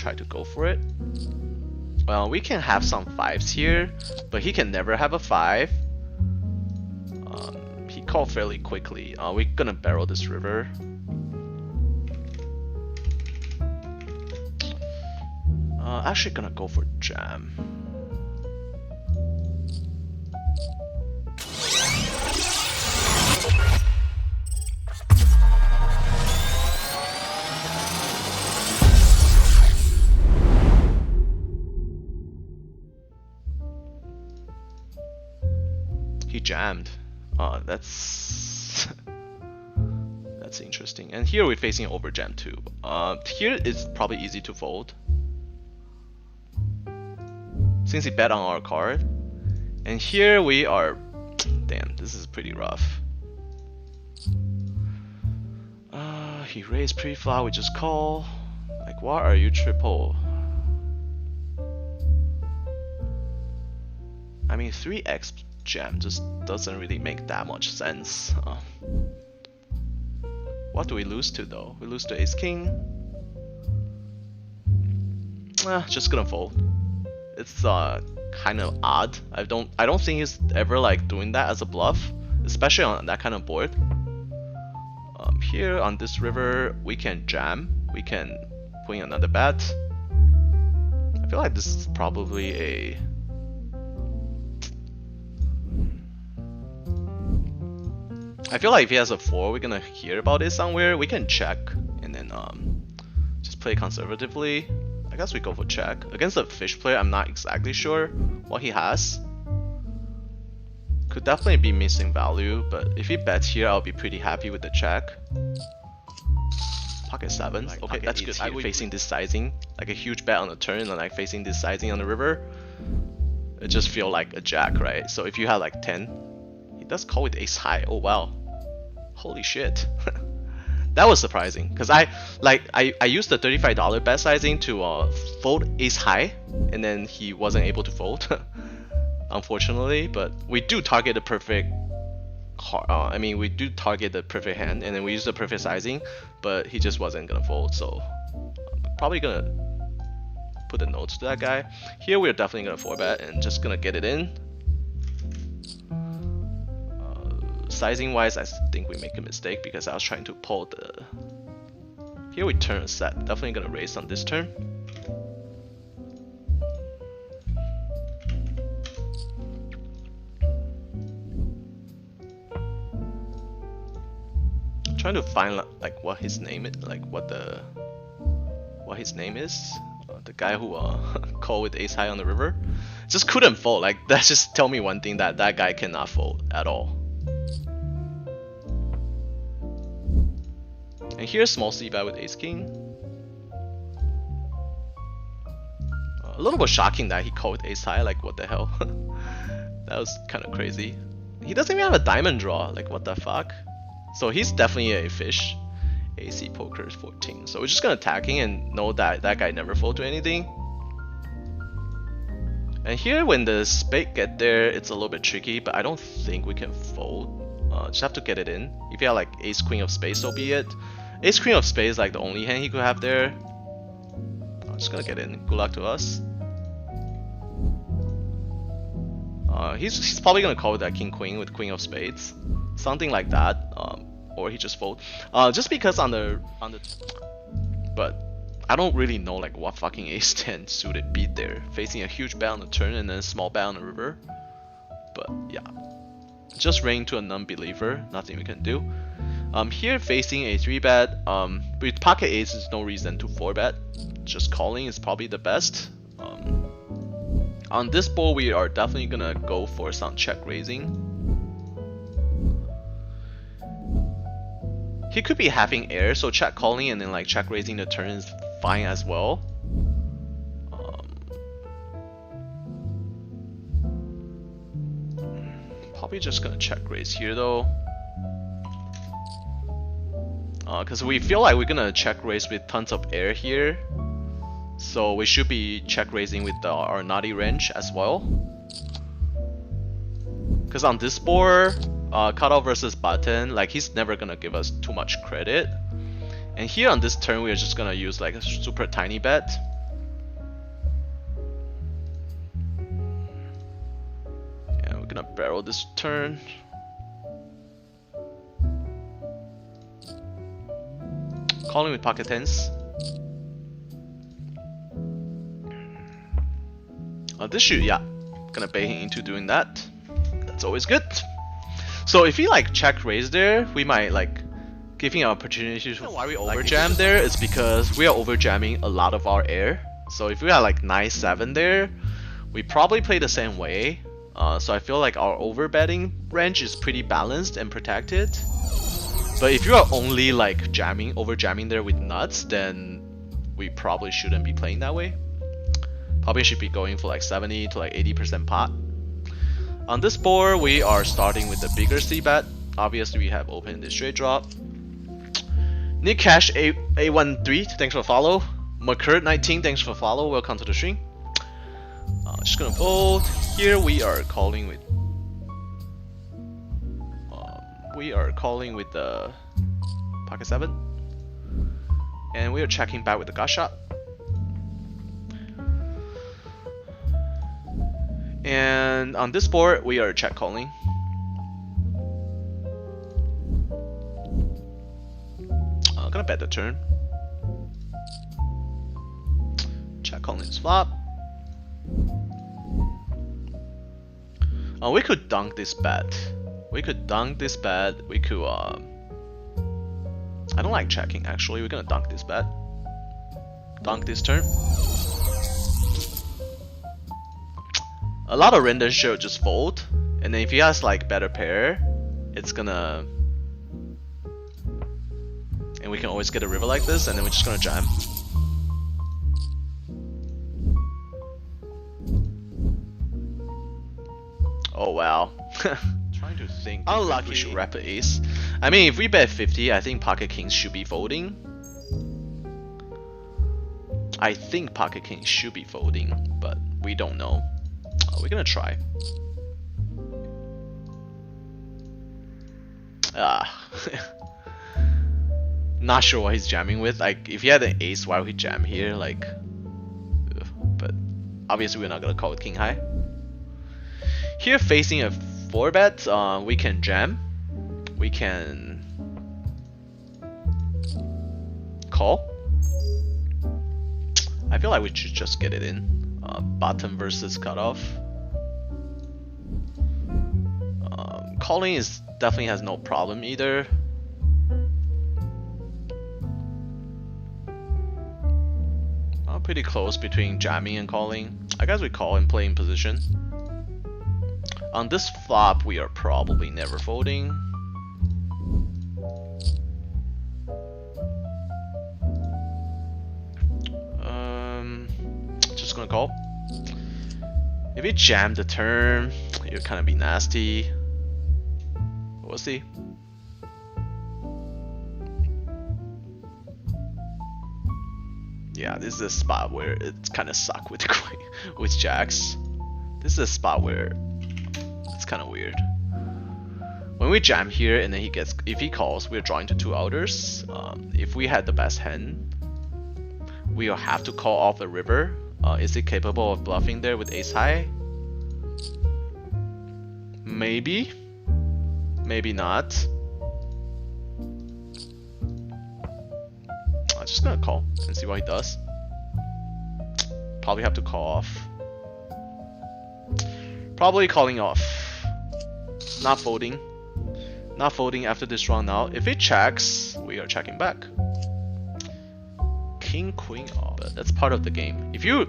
try to go for it. Well, we can have some 5s here, but he can never have a 5. He called fairly quickly. We're gonna barrel this river. Actually gonna go for jam. He jammed. That's interesting. And here we're facing over jam too. Here it's probably easy to fold, since he bet on our card. And here we are. Damn, this is pretty rough. He raised pre-flop, we just call. Like, why are you triple? I mean, 3x jam just doesn't really make that much sense. What do we lose to though? We lose to ace king. Just gonna fold. It's kind of odd. I don't think he's ever like doing that as a bluff, especially on that kind of board. Here on this river we can jam. We can put in another bet. I feel like this is probably a I feel like if he has a 4, we're gonna hear about it somewhere. We can check and then just play conservatively. I guess we go for check. Against a fish player, I'm not exactly sure what he has. Could definitely be missing value, but if he bets here, I'll be pretty happy with the check. Pocket 7s. Like, okay, that's good. We're facing this sizing, like a huge bet on the turn, and like facing this sizing on the river. It just feel like a jack, right? So if you had like 10, he does call with ace high. Oh wow, holy shit. That was surprising, because I used the $35 bet sizing to fold ace high, and then he wasn't able to fold, unfortunately. But we do target the perfect. I mean, we do target the perfect hand, and then we use the perfect sizing, but he just wasn't gonna fold. So I'm probably gonna put the notes to that guy. Here we're definitely gonna 4-bet and just gonna get it in. Sizing wise, I think we make a mistake because I was trying to pull the. Here we turn a set. Definitely gonna raise on this turn. I'm trying to find like what his name is, like what his name is. The guy who called with ace high on the river just couldn't fold. Like that just tell me one thing, that that guy cannot fold at all. And here's small c-bet with ace king. A little bit shocking that he called with ace high. Like what the hell? That was kind of crazy. He doesn't even have a diamond draw. Like what the fuck? So he's definitely a fish. AC poker is 14. So we're just gonna attacking and know that that guy never fold to anything. And here when the spade get there, it's a little bit tricky, but I don't think we can fold. Just have to get it in. If you have like ace queen of spades, so be it. Ace queen of spades is like the only hand he could have there. I'm just gonna get in. Good luck to us. He's probably gonna call with that king queen with queen of spades, something like that. Or he just fold. Just because on the. But I don't really know like what fucking ace 10 suited beat there, facing a huge bet on the turn and then a small bet on the river. But yeah, just rain to a non-believer. Nothing we can do. Here facing a 3-bet. With pocket ace, there's no reason to 4-bet. Just calling is probably the best. On this board, we are definitely gonna go for some check raising. He could be having air, so check calling and then like check raising the turn is fine as well. Probably just gonna check raise here though. Because we feel like we're gonna check raise with tons of air here. So we should be check raising with our naughty range as well. Because on this board, cutoff versus button, like he's never gonna give us too much credit. And here on this turn, we're just gonna use like a super tiny bet. gonna barrel this turn. Calling with pocket tens. This should, yeah, gonna bait him into doing that. That's always good. So if he like check raise there, we might like giving an opportunity to. Why we overjam there is because we are overjamming a lot of our air. So if we had like 9-7 there, we probably play the same way. So I feel like our overbetting range is pretty balanced and protected. But if you are only like overjamming there with nuts, then we probably shouldn't be playing that way. Probably should be going for like 70 to like 80% pot. On this board, we are starting with a bigger c-bet. Obviously, we have opened the straight drop. Nick Cash A13, thanks for follow. McCurt19, thanks for follow. Welcome to the stream. Just gonna fold. Here we are calling with. The pocket 7, and we are checking back with the gut shot. And on this board, we are check calling. I'm gonna bet the turn. Check calling this flop. We could dunk this bet. We could, I don't like checking actually, we're gonna dunk this bet. Dunk this turn. A lot of random show just fold, and then if he has like better pair, it's gonna... And we can always get a river like this, and then we're just gonna jam. Oh wow. Trying to think. Unlucky. We should wrap an ace. I mean, if we bet 50, I think pocket kings should be folding. I think pocket kings should be folding, but we don't know. We're gonna try. Not sure what he's jamming with. Like, if he had an ace, why would he jam here? Like, but obviously we're not gonna call it king high. Here facing a 4-bet, we can jam. We can call. I feel like we should just get it in. Bottom versus cutoff. Calling is definitely has no problem either. Pretty close between jamming and calling. I guess we call and play in position. On this flop, we are probably never folding. Just gonna call. If we jam the turn, it would kind of be nasty. We'll see. Yeah, this is a spot where it's kind of suck with with jacks. This is a spot where it's kind of weird. When we jam here and then if he calls, we're drawing to 2 outers. If we had the best hand, we'll have to call off the river. Is it capable of bluffing there with ace high? Maybe. Maybe not. I'm just gonna call and see what he does. Probably have to call off. Probably calling off. Not folding. Not folding after this round now. If it checks, we are checking back. King, queen, oh, but that's part of the game. If you,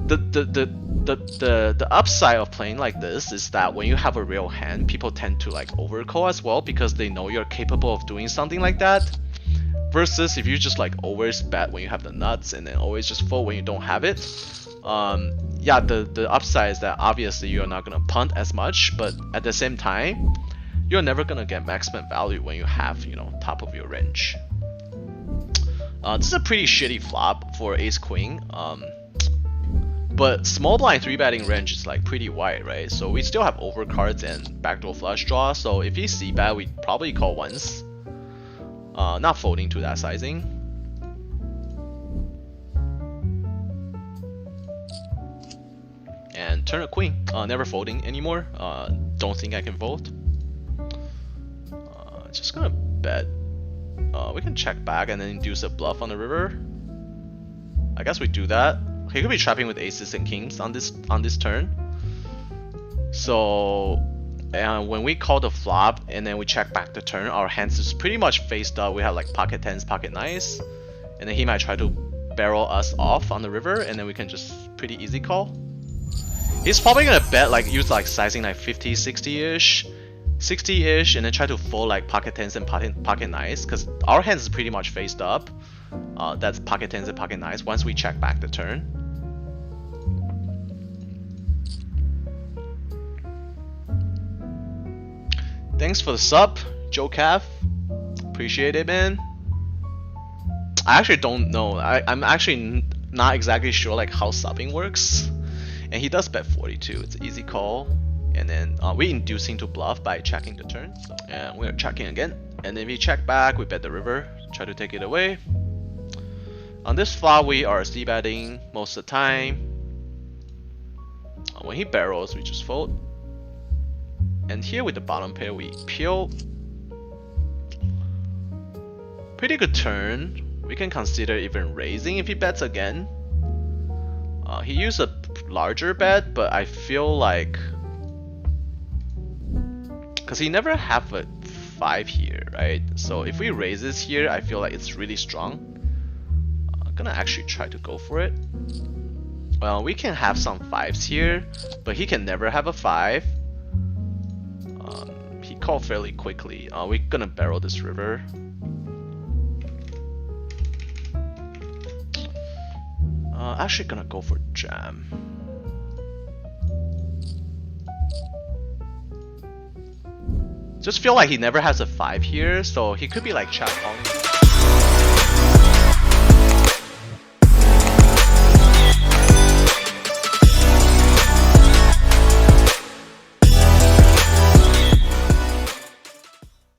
the upside of playing like this is that when you have a real hand, people tend to like overcall as well because they know you're capable of doing something like that. Versus if you just like always bet when you have the nuts and then always just fold when you don't have it. Yeah, the upside is that obviously you're not gonna punt as much, but at the same time, you're never gonna get maximum value when you have, you know, top of your range. This is a pretty shitty flop for ace queen. But small blind 3-betting range is like pretty wide, right? So we still have overcards and backdoor flush draw. So if he's c-bet, we probably call once. Not folding to that sizing. And and turn a queen. Never folding anymore. Don't think I can fold. Just gonna bet. We can check back and then induce a bluff on the river. I guess we do that. He could be trapping with aces and kings on this turn. So when we call the flop and then we check back the turn, our hands is pretty much faced up. We have like pocket tens, pocket nines, and then he might try to barrel us off on the river, and then we can just pretty easy call. He's probably gonna bet like use like sizing like 50, 60-ish, 60-ish, and then try to fold like pocket tens and pocket nines, because our hands is pretty much faced up. That's pocket tens and pocket nines once we check back the turn. Thanks for the sub, Joe Cav. Appreciate it, man. I actually don't know. I'm actually not exactly sure like how subbing works. And he does bet 42. It's an easy call. And then we induce him to bluff by checking the turn. So, and we're checking again. And then we check back, we bet the river, try to take it away. On this flop, we are c-betting most of the time. When he barrels, we just fold. And here with the bottom pair, we peel. Pretty good turn. We can consider even raising if he bets again. He used a larger bet, but I feel like, because he never have a 5 here, right? So if we raise this here, I feel like it's really strong. I'm gonna actually try to go for it. Well, we can have some 5s here, but he can never have a 5. He called fairly quickly. We're gonna barrel this river. Actually gonna go for jam. Just feel like he never has a 5 here, so he could be like chat calling.